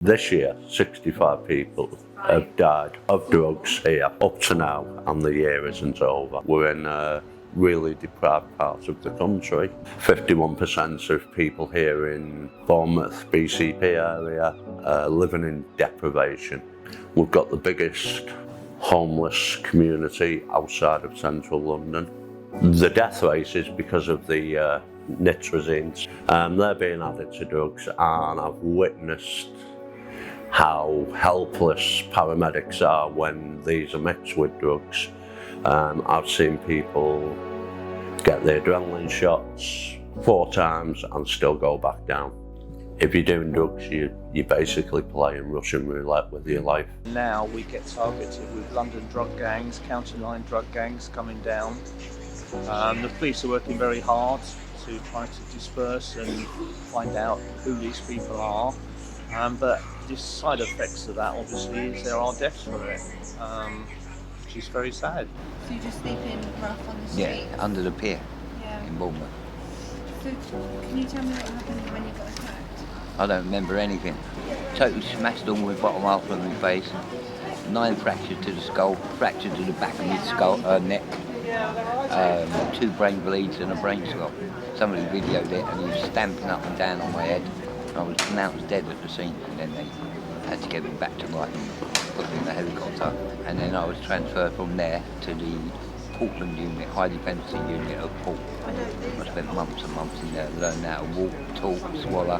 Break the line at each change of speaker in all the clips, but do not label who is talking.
This year, 65 people have died of drugs here up to now, and the year isn't over. We're in a really deprived part of the country. 51% of people here in Bournemouth, BCP area, living in deprivation. We've got the biggest homeless community outside of central London. The death rate is because of the nitrazines. They're being added to drugs, and I've witnessed how helpless paramedics are when these are mixed with drugs. I've seen people get their adrenaline shots 4 times and still go back down. If you're doing drugs, you're basically playing Russian roulette with your life.
Now we get targeted with London drug gangs, county line drug gangs coming down. The police are working very hard to try to disperse and find out who these people are. But the side effects of that, obviously, is there are deaths from it, which is very sad.
So you just sleep in rough on the street?
Yeah, under the pier in Bournemouth.
So can you tell me what happened when you got attacked?
I don't remember anything. Totally smashed on with bottom half of my face. 9 fractures to the skull, fracture to the back of my skull, neck. 2 brain bleeds and a brain swell. Somebody videoed it and he was stamping up and down on my head. I was pronounced dead at the scene, and then they had to get me back to life and put me in the helicopter. And then I was transferred from there to the Portland unit, high dependency unit of Port. I spent months and months in there, learning how to walk, talk, swallow,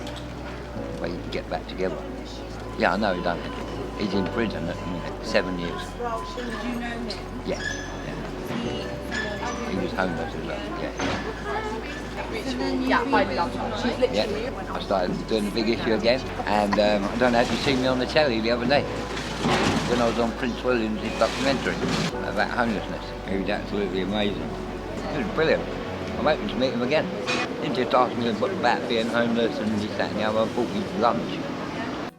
where you can get back together. Yeah, I know he done it. He's in prison at the minute, 7 years.
Did you know him?
Yeah. He was homeless as well, yeah. I started doing the big issue again, and I don't know if you seen me on the telly the other day when I was on Prince William's documentary about homelessness. It was absolutely amazing. It was brilliant. I'm hoping to meet him again. He just asked me about being homeless and this, that and the other, bought me lunch.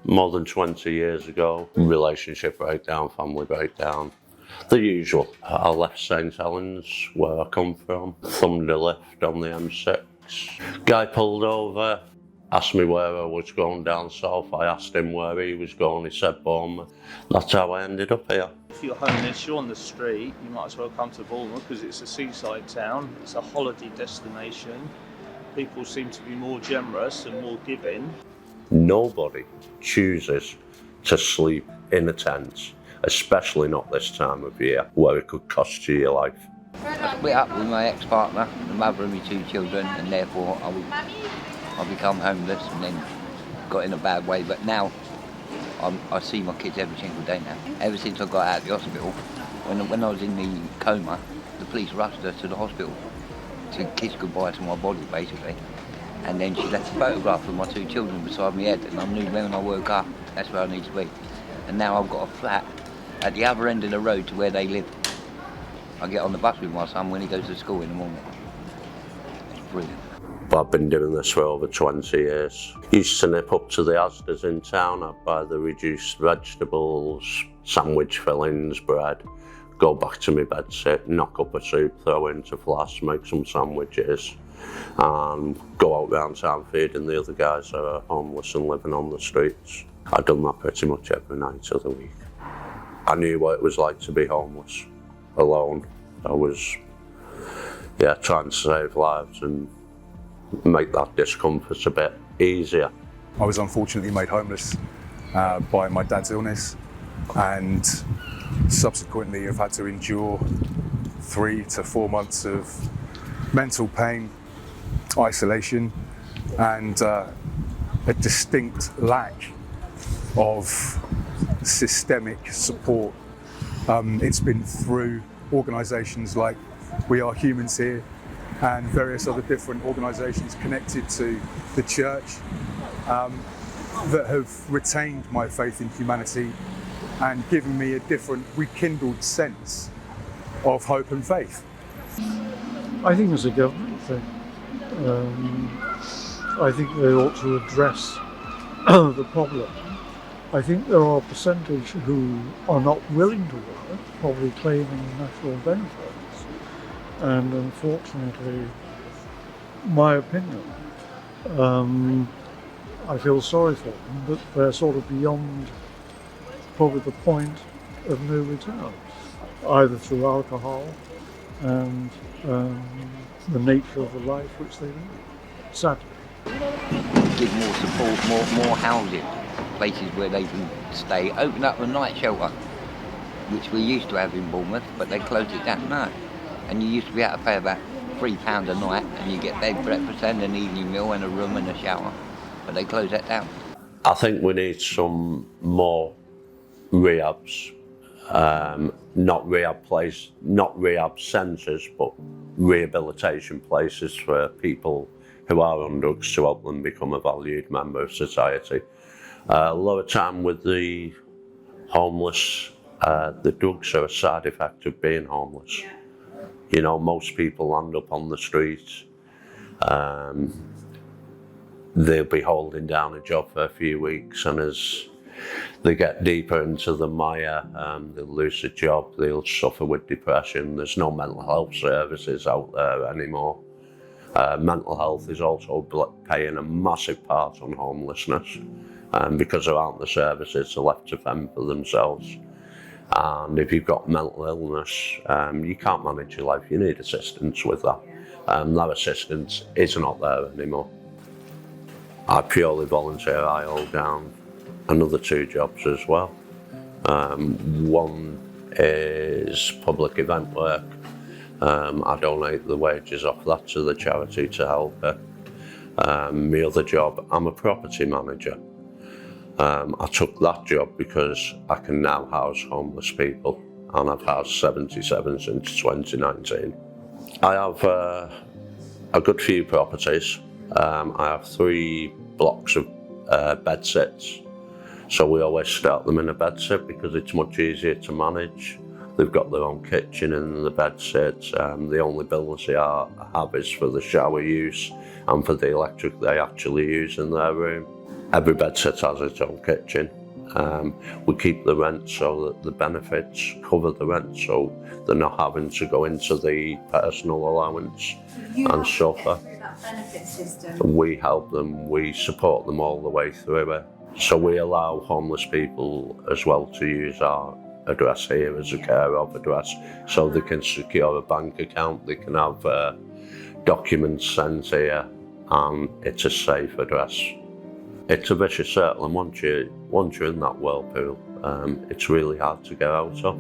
More than 20 years ago, relationship breakdown, family breakdown. The usual. I left St Helens, where I come from, thumbed a lift on the M6. Guy pulled over, asked me where I was going down south. I asked him where he was going, he said Bournemouth. That's how I ended up here.
If you're homeless, you're on the street, you might as well come to Bournemouth because it's a seaside town, it's a holiday destination. People seem to be more generous and more giving.
Nobody chooses to sleep in a tent, especially not this time of year, where it could cost you your life.
I split up with my ex-partner, the mother of my 2 children, and therefore I become homeless and then got in a bad way. But now I see my kids every single day now. Ever since I got out of the hospital, when I was in the coma, the police rushed her to the hospital to kiss goodbye to my body, basically. And then she left a photograph of my 2 children beside my head, and I knew when I woke up, that's where I need to be. And now I've got a flat at the other end of the road to where they live. I get on the bus with my son when he goes to school in the morning. It's brilliant.
I've been doing this for over 20 years. Used to nip up to the Asda's in town, I'd buy the reduced vegetables, sandwich fillings, bread, go back to my bed, sit, knock up a soup, throw it into flask, make some sandwiches, and go out round town feeding the other guys that are homeless and living on the streets. I'd done that pretty much every night of the week. I knew what it was like to be homeless, alone. I was, trying to save lives and make that discomfort a bit easier.
I was unfortunately made homeless by my dad's illness, and subsequently I've had to endure 3 to 4 months of mental pain, isolation, and a distinct lack of systemic support. It's been through organisations like We Are Humans here and various other different organisations connected to the church that have retained my faith in humanity and given me a different rekindled sense of hope and faith.
I think it's a government thing. I think they ought to address the problem. I think there are a percentage who are not willing to work, probably claiming national benefits. And unfortunately, my opinion, I feel sorry for them, but they're sort of beyond probably the point of no return, either through alcohol and the nature of the life which they live, sadly.
Give more support, more housing, places where they can stay. Open up a night shelter, which we used to have in Bournemouth, but they closed it down now. And you used to be able to pay about £3 a night, and you get bed, breakfast, and an evening meal, and a room and a shower. But they closed that down.
I think we need some more rehabs, not rehab centres, but rehabilitation places for people who are on drugs to help them become a valued member of society. A lot of time with the homeless, the drugs are a side effect of being homeless. You know, most people end up on the streets. They'll be holding down a job for a few weeks, and as they get deeper into the mire, they'll lose a job, they'll suffer with depression. There's no mental health services out there anymore. Mental health is also playing a massive part on homelessness, because there aren't the services, they're left to fend for themselves. And if you've got mental illness, you can't manage your life, you need assistance with that. That assistance is not there anymore. I purely volunteer, I hold down another 2 jobs as well. One is public event work. I donate the wages off that to the charity to help it. My other job, I'm a property manager. I took that job because I can now house homeless people, and I've housed 77 since 2019. I have a good few properties. I have 3 blocks of bed sits, so we always start them in a bed sit because it's much easier to manage. They've got their own kitchen in the bed sits. The only bills they have is for the shower use and for the electric they actually use in their room. Every bed sit has its own kitchen. We keep the rent so that the benefits cover the rent, so they're not having to go into the personal allowance and suffer.
Benefit system.
We help them, we support them all the way through it. So we allow homeless people as well to use our address here as a care of address, so they can secure a bank account, they can have documents sent here, and it's a safe address. It's a vicious circle, and once you're in that whirlpool, it's really hard to get out of.